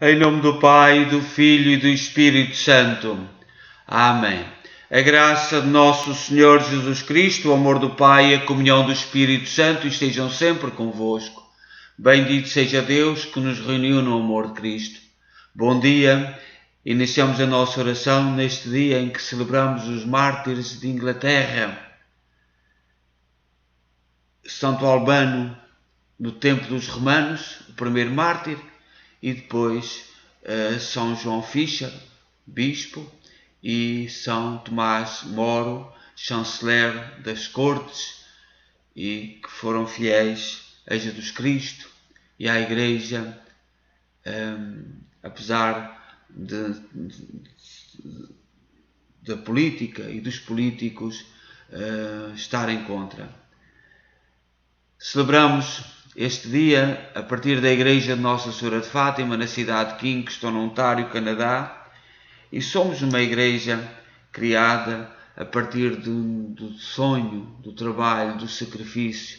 Em nome do Pai, do Filho e do Espírito Santo. Amém. A graça de nosso Senhor Jesus Cristo, o amor do Pai e a comunhão do Espírito Santo estejam sempre convosco. Bendito seja Deus que nos reuniu no amor de Cristo. Bom dia. Iniciamos a nossa oração neste dia em que celebramos os mártires de Inglaterra. Santo Albano, do tempo dos romanos, o primeiro mártir, e depois São João Fischer, bispo, e São Tomás Moro, chanceler das cortes, e que foram fiéis a Jesus Cristo e à Igreja, apesar da política e dos políticos estarem contra. Celebramos este dia a partir da Igreja de Nossa Senhora de Fátima, na cidade de Kingston, no Ontário, Canadá, e somos uma igreja criada a partir do sonho, do trabalho, do sacrifício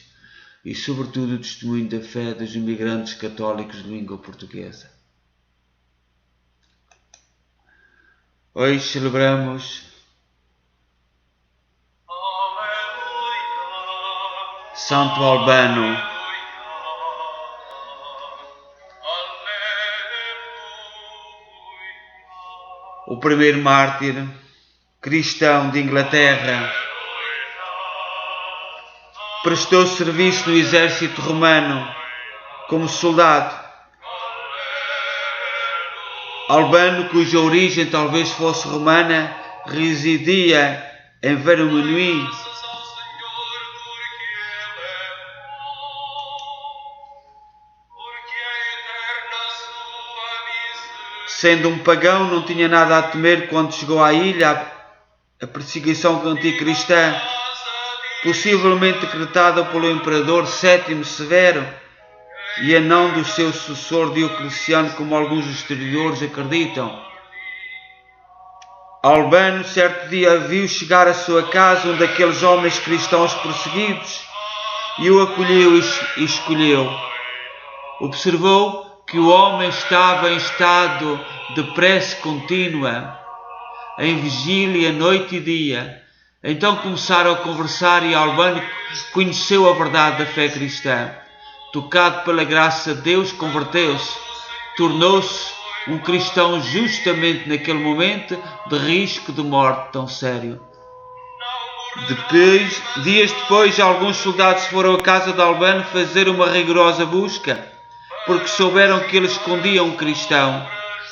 e, sobretudo, do testemunho da fé dos imigrantes católicos de língua portuguesa. Hoje celebramos Santo Albano, o primeiro mártir cristão de Inglaterra. Prestou serviço no exército romano como soldado. Albano, cuja origem talvez fosse romana, residia em Vermeuil, sendo um pagão, não tinha nada a temer quando chegou à ilha. A perseguição anticristã, possivelmente decretada pelo imperador Sétimo Severo, e a não do seu sucessor Diocleciano, como alguns historiadores acreditam. Albano, certo dia, viu chegar à sua casa um daqueles homens cristãos perseguidos e o acolheu e escolheu. Observou que o homem estava em estado de prece contínua, em vigília noite e dia. Então começaram a conversar e Albano conheceu a verdade da fé cristã. Tocado pela graça de Deus, converteu-se. Tornou-se um cristão justamente naquele momento de risco de morte tão sério. Dias depois, alguns soldados foram à casa de Albano fazer uma rigorosa busca, porque souberam que ele escondia um cristão.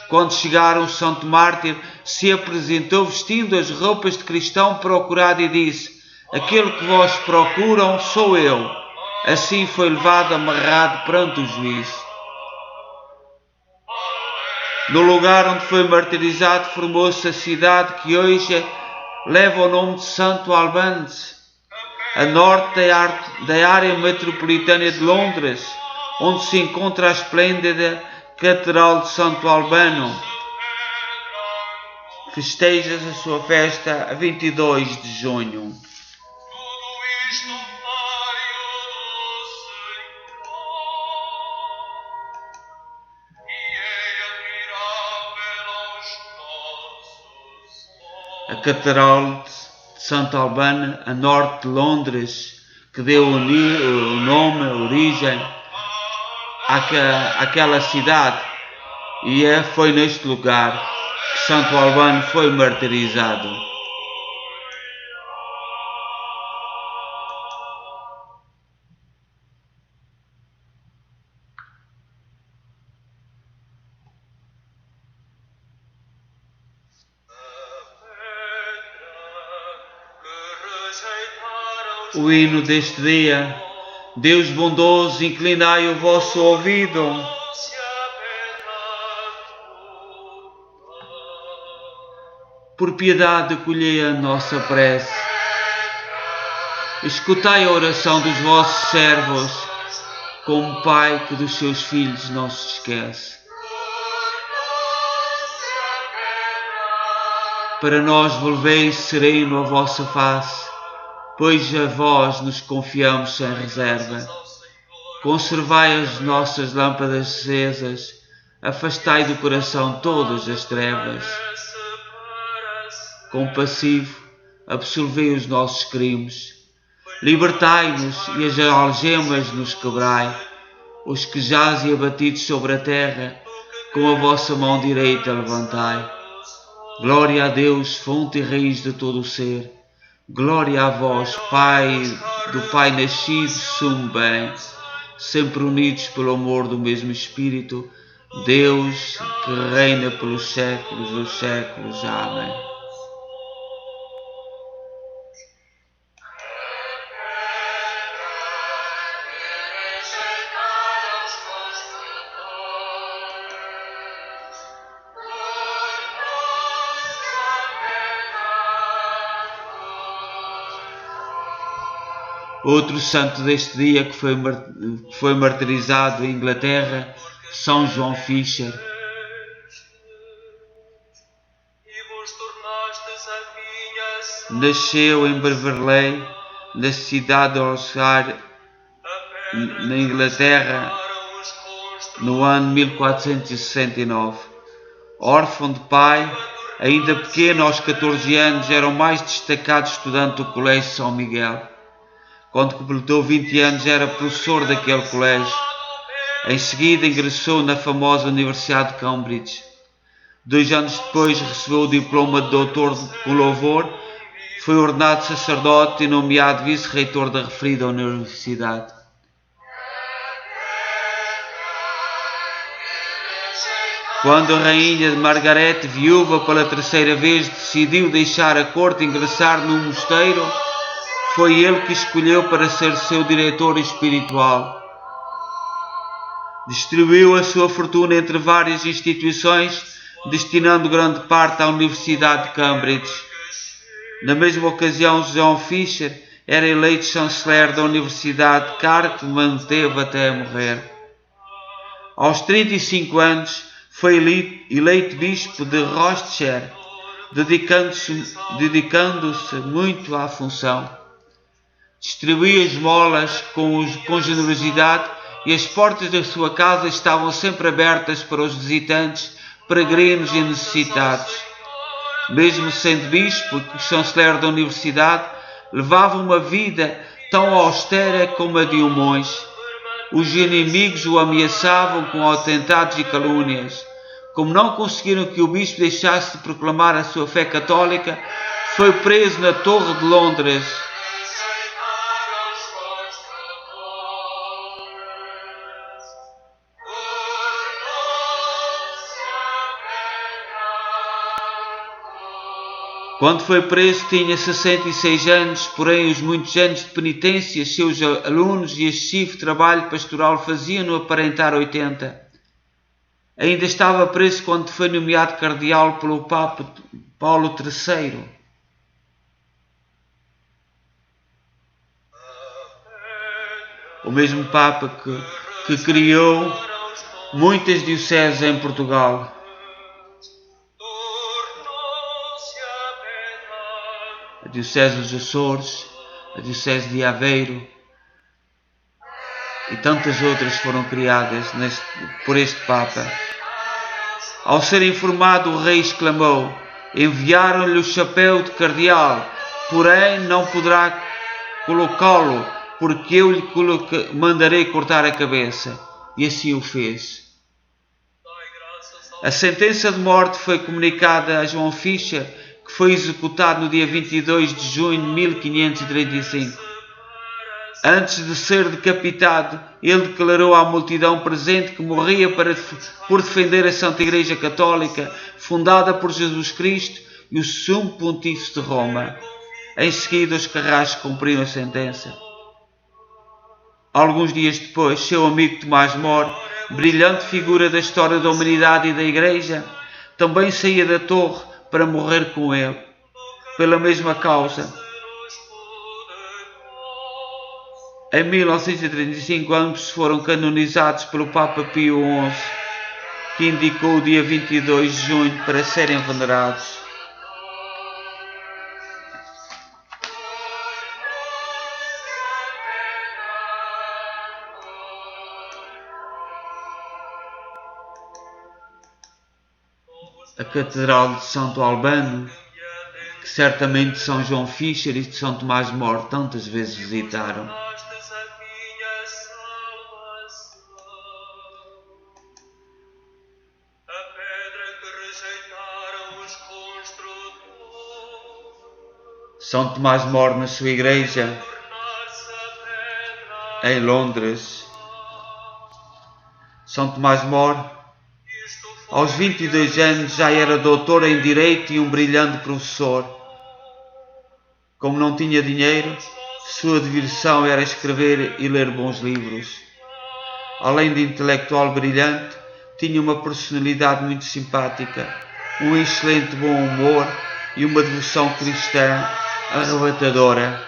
Quando chegaram, o santo mártir se apresentou vestindo as roupas de cristão procurado e disse: "Aquele que vós procuram sou eu." Assim foi levado amarrado perante o juiz. No lugar onde foi martirizado formou-se a cidade que hoje leva o nome de Santo Albano, a norte da área metropolitana de Londres, onde se encontra a esplêndida Catedral de Santo Albano. Festeja a sua festa a 22 de junho. A Catedral de Santo Albano, a norte de Londres, que deu o nome, a origem àquela cidade, e foi neste lugar que Santo Albano foi martirizado. O hino deste dia: Deus bondoso, inclinai o vosso ouvido. Por piedade acolhei a nossa prece. Escutai a oração dos vossos servos, como Pai que dos seus filhos não se esquece. Para nós volvei sereno a vossa face, pois a vós nos confiamos sem reserva. Conservai as nossas lâmpadas acesas, afastai do coração todas as trevas. Compassivo, absolvei os nossos crimes. Libertai-nos e as algemas nos quebrai. Os que jazem abatidos sobre a terra, com a vossa mão direita levantai. Glória a Deus, fonte e raiz de todo o ser. Glória a vós, Pai, do Pai nascido, sumo bem, sempre unidos pelo amor do mesmo Espírito, Deus que reina pelos séculos dos séculos. Amém. Outro santo deste dia que foi martirizado em Inglaterra, São João Fisher. Nasceu em Beverley, na cidade de Oxford, na Inglaterra, no ano 1469. Órfão de pai, ainda pequeno, aos 14 anos, era o mais destacado estudante do Colégio São Miguel. Quando completou 20 anos, era professor daquele colégio. Em seguida, ingressou na famosa Universidade de Cambridge. 2 anos depois, recebeu o diploma de doutor com louvor, foi ordenado sacerdote e nomeado vice-reitor da referida universidade. Quando a rainha Margarete, viúva pela 3ª vez, decidiu deixar a corte e ingressar num mosteiro, foi ele que escolheu para ser seu diretor espiritual. Distribuiu a sua fortuna entre várias instituições, destinando grande parte à Universidade de Cambridge. Na mesma ocasião, João Fisher era eleito chanceler da Universidade, cargo que manteve até morrer. Aos 35 anos, foi eleito bispo de Rochester, dedicando-se muito à função. Distribuía esmolas com generosidade e as portas da sua casa estavam sempre abertas para os visitantes, peregrinos e necessitados. Mesmo sendo bispo e chanceler da universidade, levava uma vida tão austera como a de um monge. Os inimigos o ameaçavam com atentados e calúnias. Como não conseguiram que o bispo deixasse de proclamar a sua fé católica, foi preso na Torre de Londres. Quando foi preso tinha 66 anos, porém os muitos anos de penitência, seus alunos e excessivo trabalho pastoral faziam-no aparentar 80. Ainda estava preso quando foi nomeado cardeal pelo Papa Paulo III. O mesmo Papa que criou muitas dioceses em Portugal. A Diocese dos Açores, a Diocese de Aveiro e tantas outras foram criadas por este Papa. Ao ser informado, o rei exclamou: enviaram-lhe o chapéu de cardeal, porém não poderá colocá-lo, porque eu lhe mandarei cortar a cabeça. E assim o fez. A sentença de morte foi comunicada a João Fisher, que foi executado no dia 22 de junho de 1535. Antes de ser decapitado, ele declarou à multidão presente que morria por defender a Santa Igreja Católica, fundada por Jesus Cristo e o Sumo Pontífice de Roma. Em seguida, os carrascos cumpriram a sentença. Alguns dias depois, seu amigo Tomás More, brilhante figura da história da humanidade e da Igreja, também saía da torre para morrer com ele, pela mesma causa. Em 1935, ambos foram canonizados pelo Papa Pio XI, que indicou o dia 22 de junho para serem venerados. a Catedral de Santo Albano, que certamente São João Fischer e São Tomás de More tantas vezes visitaram. São Tomás de More, na sua igreja em Londres. São Tomás de More, aos 22 anos, já era doutor em Direito e um brilhante professor. Como não tinha dinheiro, sua diversão era escrever e ler bons livros. Além de intelectual brilhante, tinha uma personalidade muito simpática, um excelente bom humor e uma devoção cristã arrebatadora.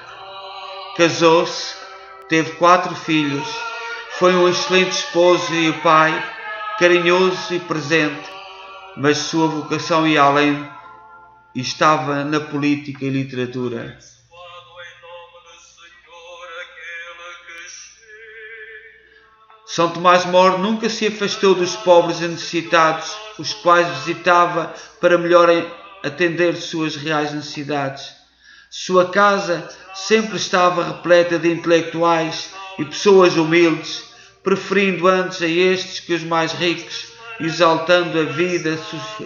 Casou-se, teve 4 filhos, foi um excelente esposo e pai, carinhoso e presente, mas sua vocação ia além e estava na política e literatura. São Tomás de More nunca se afastou dos pobres e necessitados, os quais visitava para melhor atender suas reais necessidades. Sua casa sempre estava repleta de intelectuais e pessoas humildes, preferindo antes a estes que os mais ricos, exaltando a vida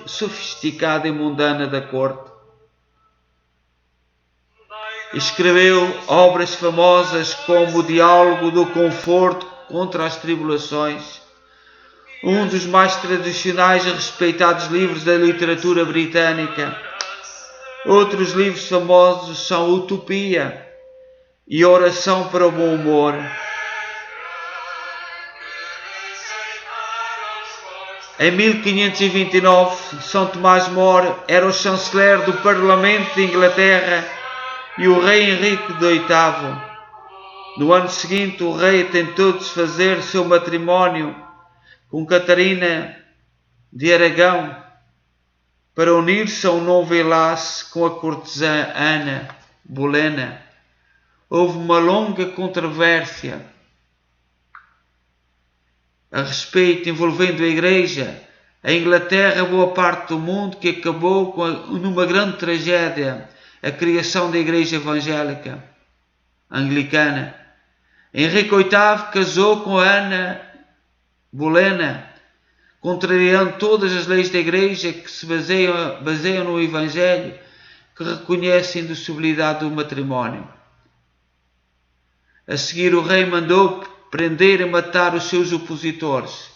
sofisticada e mundana da corte. Escreveu obras famosas como o Diálogo do Conforto contra as Tribulações, um dos mais tradicionais e respeitados livros da literatura britânica. Outros livros famosos são Utopia e Oração para o Bom Humor. Em 1529, São Tomás de More era o chanceler do Parlamento de Inglaterra e o rei Henrique VIII. No ano seguinte, o rei tentou desfazer seu matrimónio com Catarina de Aragão para unir-se a um novo enlace com a cortesã Ana Bolena. Houve uma longa controvérsia a respeito envolvendo a Igreja, a Inglaterra, boa parte do mundo, que acabou numa grande tragédia, a criação da Igreja Evangélica Anglicana. Henrique VIII casou com Ana Bolena, contrariando todas as leis da Igreja que se baseiam no Evangelho, que reconhece a indissolubilidade do matrimónio. A seguir, o rei mandou prender e matar os seus opositores.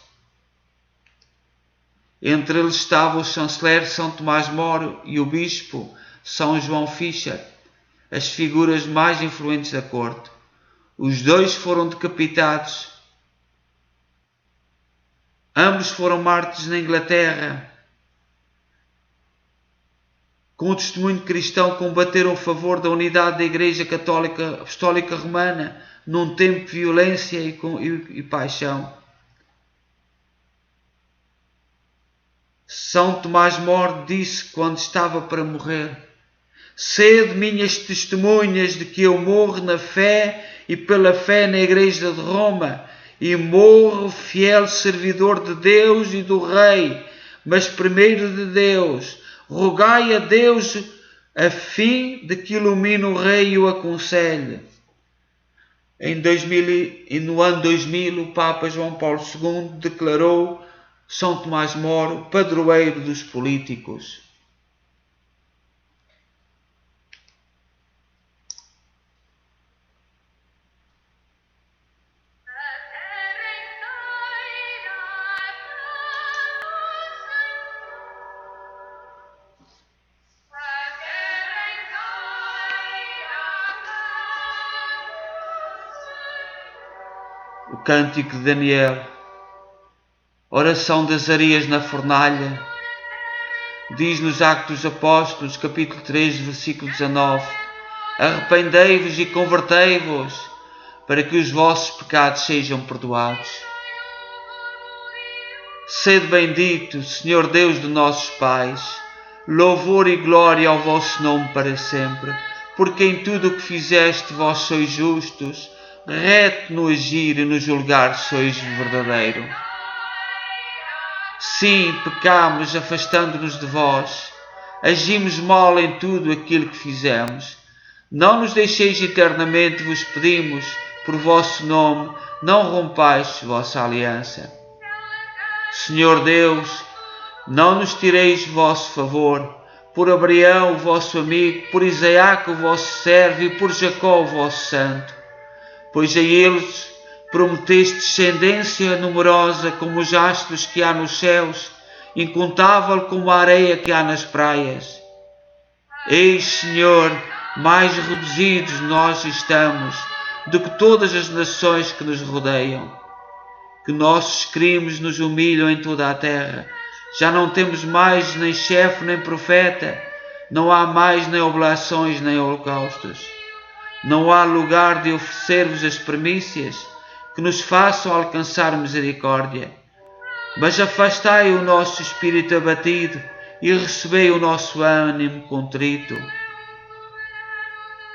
Entre eles estava o chanceler São Tomás de More e o bispo São João Fischer, as figuras mais influentes da corte. Os dois foram decapitados. Ambos foram mártires na Inglaterra. Com o testemunho cristão, combateram a favor da unidade da Igreja Católica Apostólica Romana num tempo de violência e paixão. São Tomás de More disse quando estava para morrer: "Sede minhas testemunhas de que eu morro na fé e pela fé na Igreja de Roma, e morro fiel servidor de Deus e do Rei, mas primeiro de Deus. Rogai a Deus a fim de que ilumine o Rei e o aconselhe." No ano 2000, o Papa João Paulo II declarou São Tomás de More padroeiro dos políticos. O Cântico de Daniel, oração de Azarias na fornalha, diz nos Atos dos Apóstolos, capítulo 3, versículo 19: "Arrependei-vos e convertei-vos, para que os vossos pecados sejam perdoados." Sede bendito, Senhor Deus de nossos pais, louvor e glória ao vosso nome para sempre, porque em tudo o que fizeste vós sois justos, reto no agir e no julgar sois verdadeiro. Sim, pecamos, afastando-nos de vós. Agimos mal em tudo aquilo que fizemos. Não nos deixeis eternamente, vos pedimos, por vosso nome, não rompais vossa aliança. Senhor Deus, não nos tireis vosso favor, por Abraão, o vosso amigo, por Isaac, o vosso servo, e por Jacó, o vosso santo, pois a eles prometeste descendência numerosa como os astros que há nos céus, incontável como a areia que há nas praias. Eis, Senhor, mais reduzidos nós estamos do que todas as nações que nos rodeiam. Que nossos crimes nos humilham em toda a terra. Já não temos mais nem chefe nem profeta, não há mais nem oblações nem holocaustos. Não há lugar de oferecer-vos as primícias que nos façam alcançar misericórdia. Mas afastai o nosso espírito abatido e recebei o nosso ânimo contrito.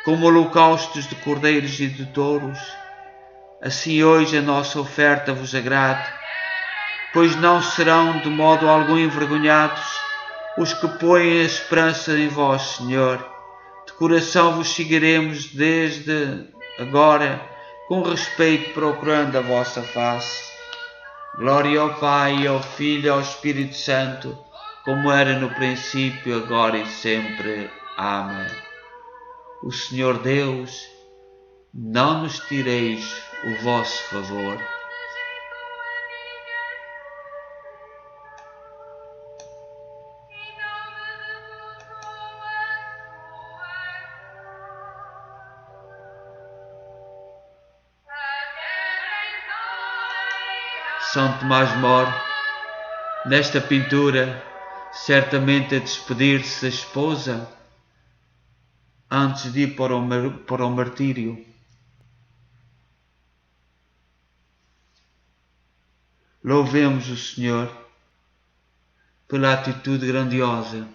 Como holocaustos de cordeiros e de touros, assim hoje a nossa oferta vos agrade, pois não serão de modo algum envergonhados os que põem a esperança em vós, Senhor. De coração vos seguiremos desde agora, com respeito procurando a vossa face. Glória ao Pai, ao Filho e ao Espírito Santo, como era no princípio, agora e sempre. Amém. O Senhor Deus, não nos tireis o vosso favor. São Tomás Moro, nesta pintura, certamente a despedir-se da esposa antes de ir para o martírio. Louvemos o Senhor pela atitude grandiosa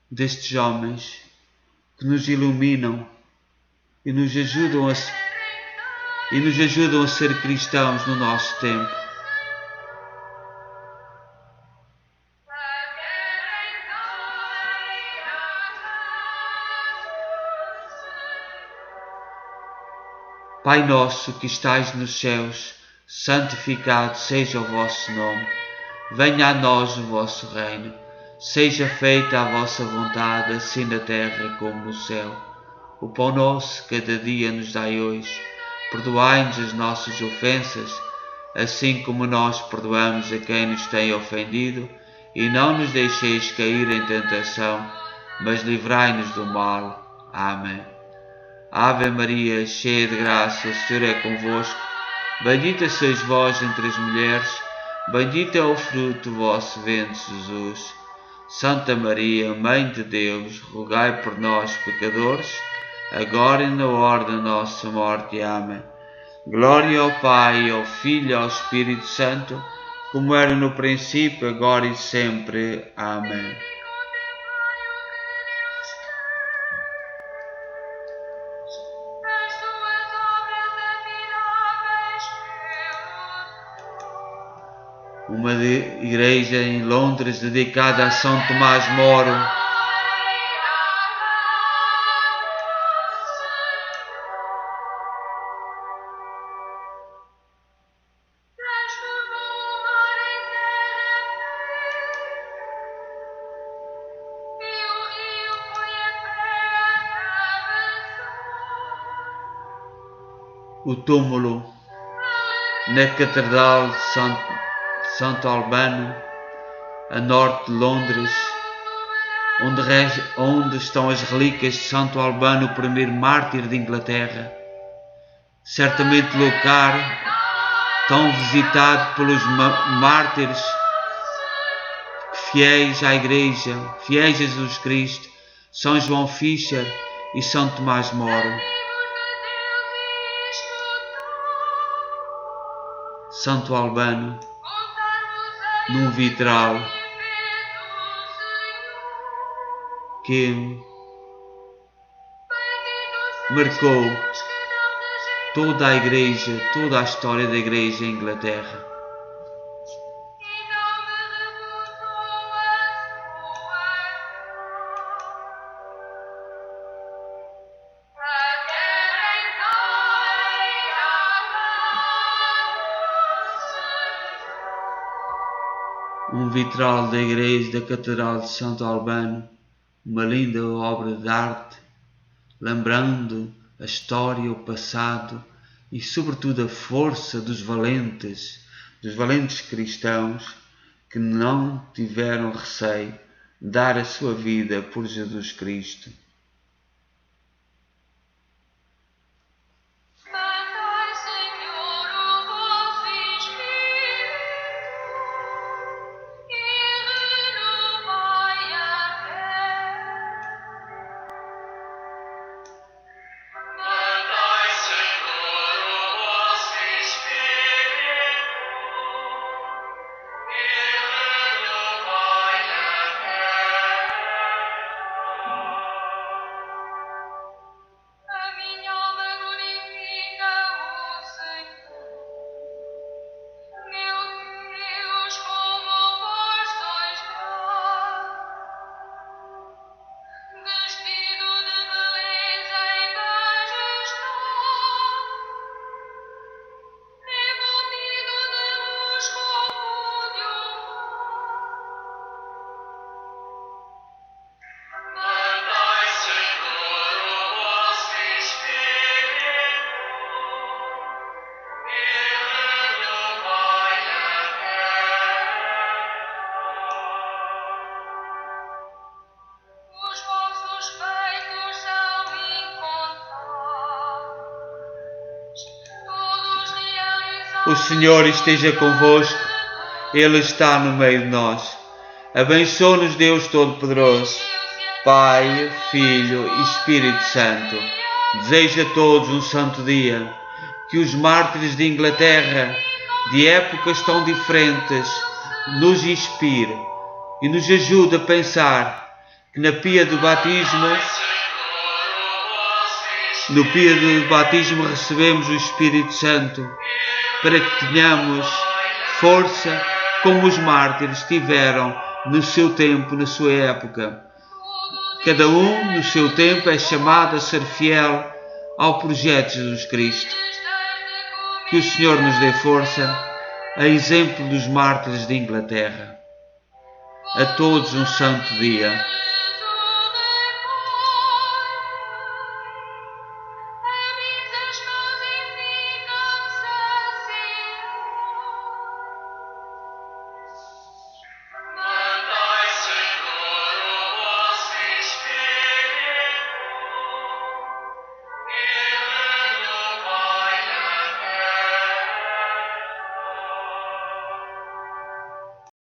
destes homens que nos iluminam e nos ajudam a ser cristãos no nosso tempo. Pai nosso que estais nos céus, santificado seja o vosso nome. Venha a nós o vosso reino. Seja feita a vossa vontade, assim na terra como no céu. O pão nosso cada dia nos dai hoje. Perdoai-nos as nossas ofensas, assim como nós perdoamos a quem nos tem ofendido. E não nos deixeis cair em tentação, mas livrai-nos do mal. Amém. Ave Maria, cheia de graça, o Senhor é convosco. Bendita sois vós entre as mulheres, bendito é o fruto do vosso ventre, Jesus. Santa Maria, Mãe de Deus, rogai por nós, pecadores, agora e na hora da nossa morte. Amém. Glória ao Pai, ao Filho e ao Espírito Santo, como era no princípio, agora e sempre. Amém. Uma igreja em Londres dedicada a São Tomás Moro. O túmulo na Catedral de Santo Albano, a norte de Londres, onde estão as relíquias de Santo Albano, o primeiro mártir de Inglaterra. Certamente lugar tão visitado pelos mártires fiéis à Igreja, fiéis a Jesus Cristo, São João Fisher e São Tomás Moro. Santo Albano, num vitral que marcou toda a Igreja, toda a história da Igreja em Inglaterra. um vitral da igreja da Catedral de Santo Albano, uma linda obra de arte, lembrando a história, o passado e sobretudo a força dos valentes cristãos que não tiveram receio de dar a sua vida por Jesus Cristo. O Senhor esteja convosco, Ele está no meio de nós. Abençoe-nos Deus Todo-Poderoso, Pai, Filho e Espírito Santo. Desejo a todos um santo dia, que os mártires de Inglaterra, de épocas tão diferentes, nos inspire e nos ajude a pensar que no pia do batismo recebemos o Espírito Santo, para que tenhamos força como os mártires tiveram no seu tempo, na sua época. Cada um, no seu tempo, é chamado a ser fiel ao projeto de Jesus Cristo. Que o Senhor nos dê força, a exemplo dos mártires de Inglaterra. A todos um santo dia.